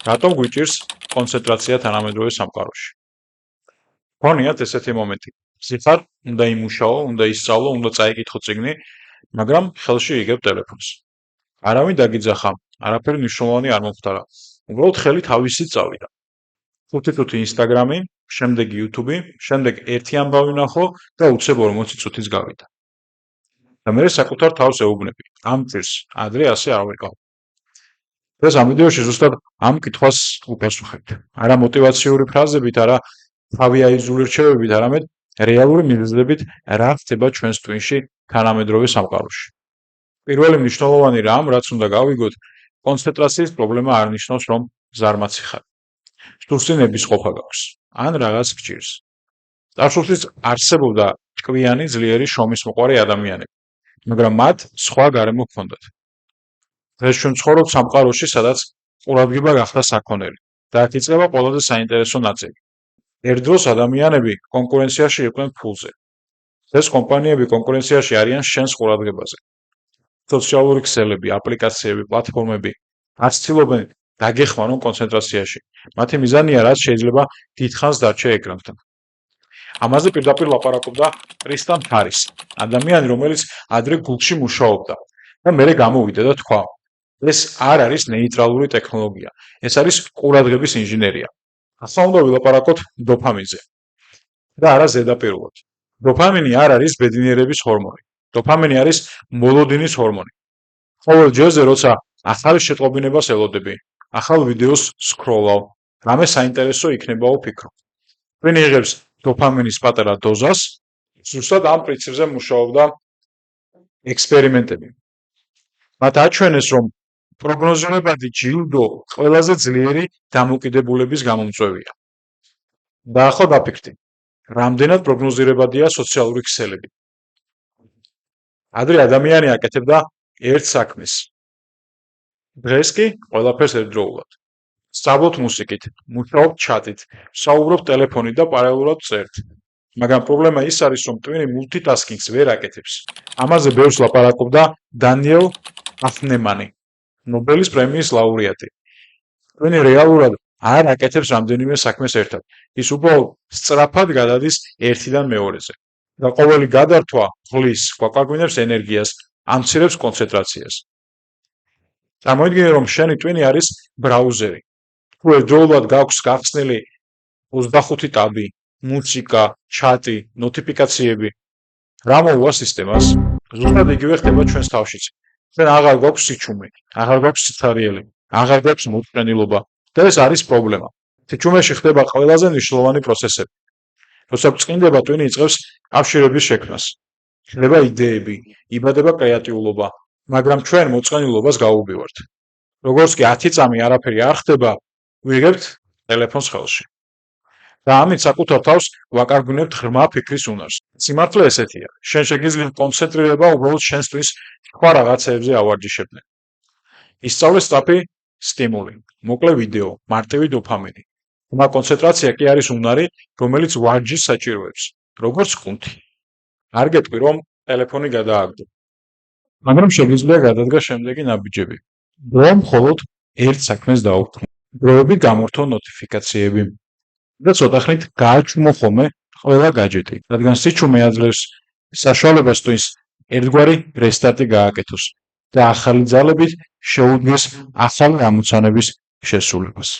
რატომ გვიჭირს კონცენტრაცია თანამედროვე სამყაროში? გქონიათ ესეთი მომენტი. სიხარ უნდა იმუშაო, უნდა ისწავლო, უნდა წაიკითხო წიგნი, მაგრამ ხელში იგებ ტელეფონს. არავინ დაგიძახა, არაფერი მნიშვნელოვანი არ მომხდარა. უბრალოდ ხელი თავისით წავიდა. 5 წუთი ინსტაგრამი, შემდეგ YouTube, შემდეგ ერთი ამბავი ნახო და უცებ 40 წუთიც გავიდა. და მე საკუთარ თავს ეუბნები. ამ წირს ადრე ასე არ ვიყავ. ეს ამ ვიდეოში ზუსტად ამ კითხვას უპასუხებთ. არა мотиваციური ფრაზებით, არა თავი აიზული რჩევებით, არამედ რეალური მიზეზებით რა ხდება ჩვენს ტვინში თანამედროვე სამყაროში. პირველი მნიშვნელოვანი რამ, რაც უნდა გავიგოთ, კონცენტრაციის პრობლემა არ ნიშნავს, რომ ზარმაცი ხარ. სტურსინების ყოფა გაქვს, ან რაღაც გჭირს. წარსულში არსებობდა ტკვიანი, ძლიერი შრომისმოყვარე ადამიანები, მაგრამ მათ სხვა გარემო ჰქონდათ. დღეს ჩვენ ცხოვრობთ სამყაროში, სადაც ყურადღება გახდა საქონელი და აქ იწყება ყველაზე საინტერესო ნაწილი. ერთ დროს ადამიანები კონკურენციაში იყვნენ ფულზე. ეს კომპანიები კონკურენციაში არიან შენს ყურადღებაზე. სოციალური ქსელები, აპლიკაციები, პლატფორმები არ ცდილობენ დაგეხმარონ კონცენტრაციაში. მათი მიზანია რაც შეიძლება დიდხანს დარჩე ეკრანთან. ამაზე პირდაპირ ლაპარაკობდა კრისტიან ჰარის, ადამიანი, რომელიც ადრე Google-ში მუშაობდა და მერე გამოვიდა და თქვა, ეს არ არის ნეიტრალური ტექნოლოგია, ეს არის ყურადღების ინჟინერია. ახლა უნდა ვილაპარაკოთ დოფამინზე. და არა ზედაპირულად. დოფამინი არ არის ბედნიერების ჰორმონი. დოფამინი არის მოლოდინის ჰორმონი. ყოველ ჯერზე, როცა ახალ შეტყობინებას ელოდები, ახალ ვიდეოს სკროლავ, რამე საინტერესო იქნება ვფიქრობ. თქვენ იღებს დოფამინის პატარა დოზას, ზუსტად ამ პრინციპზე მუშაობდა ექსპერიმენტები. მათ აჩვენეს, რომ პროგნოზირებადი ჯილდო ყველაზე ძლიერი დამოკიდებულების გამომწვევია. და ახლა დაფიქრდი, რამდენად პროგნოზირებადია სოციალური ქსელები. ადრე ადამიანი აკეთებდა ერთ საქმეს. დღეს კი ყველაფერს ერთდროულად. სწავლობთ მუსიკით, მუშაობთ ჩატით, საუბრობთ ტელეფონით და პარალელურად წერთ. მაგრამ პრობლემა ის არის, რომ ტვინი მულტიტასკინგს ვერ აკეთებს. ამაზე ბევრს ლაპარაკობდა დანიელ კახნემანი, ნობელის პრემიის ლაურეატი. ტვინი რეალურად არ აკეთებს რამდენიმე საქმეს ერთად. ის უბრალოდ სწრაფად გადადის ერთიდან მეორეზე. და ყოველი გადართვა ღლის, გვაკვირვებს ენერგიას, ამცირებს კონცენტრაციას. წარმოიდგინე, რომ შენი ტვინი არის ბრაუზერი. თუ ერთდროულად გაქვს გახსნილი 25 ტაბი, მუსიკა, ჩატი, ნოტიფიკაციები, რა მოუვა სისტემას? ზუსტად იგივე ხდება ჩვენს თავშიც. ჩვენ აღარ გვაქვს სიჩუმე, აღარ გვაქვს სიცარიელი, აღარ გვაქვს მოწყენილობა და ეს არის პრობლემა. სიჩუმეში ხდება ყველაზე მნიშვნელოვანი პროცესები. როცა წმინდება ტვინი იწყებს კავშირების შექმნას. ხდება იდეები, იბადება კრეატიულობა, მაგრამ ჩვენ მოწყენილობას გაუვივართ. როგორც კი 10 წამი არაფერი არ ხდება, ვიღებთ ტელეფონს ხელში. და ამით საკუთარ თავს ვაკარგვინებთ ღრმა ფიქრის უნარს. სიმართლე ესეთია. შენ შეგიძლია კონცენტრირება უბრალოდ შენს ტვინს სხვა რაღაცეებზე ავარჯიშებდნენ. ისწავლე სწრაფი სტიმული, მოკლე ვიდეო, მარტივი დოფამინი. ღრმა კონცენტრაცია კი არის უნარი, რომელიც ვარჯიშს საჭიროებს, როგორც კუნთი. არ გეტყვი, რომ ტელეფონი გადააგდო. მაგრამ შეგიძლია გადადგა შემდეგი ნაბიჯები. რომ მხოლოდ ერთ საქმეს დაუბრუნო. დროებით გამორთო ნოტიფიკაციები. და ცოტა ხნით გააჩუმო ხოლმე ყველა გაჯეტი, რადგან სიჩუმე აძლევს საშუალებას ტვინს ერთგვარი რესტარტი გააკეთოს და ახალი ძალებით შეუდგეს ახალი ამოცანების შესრულებას.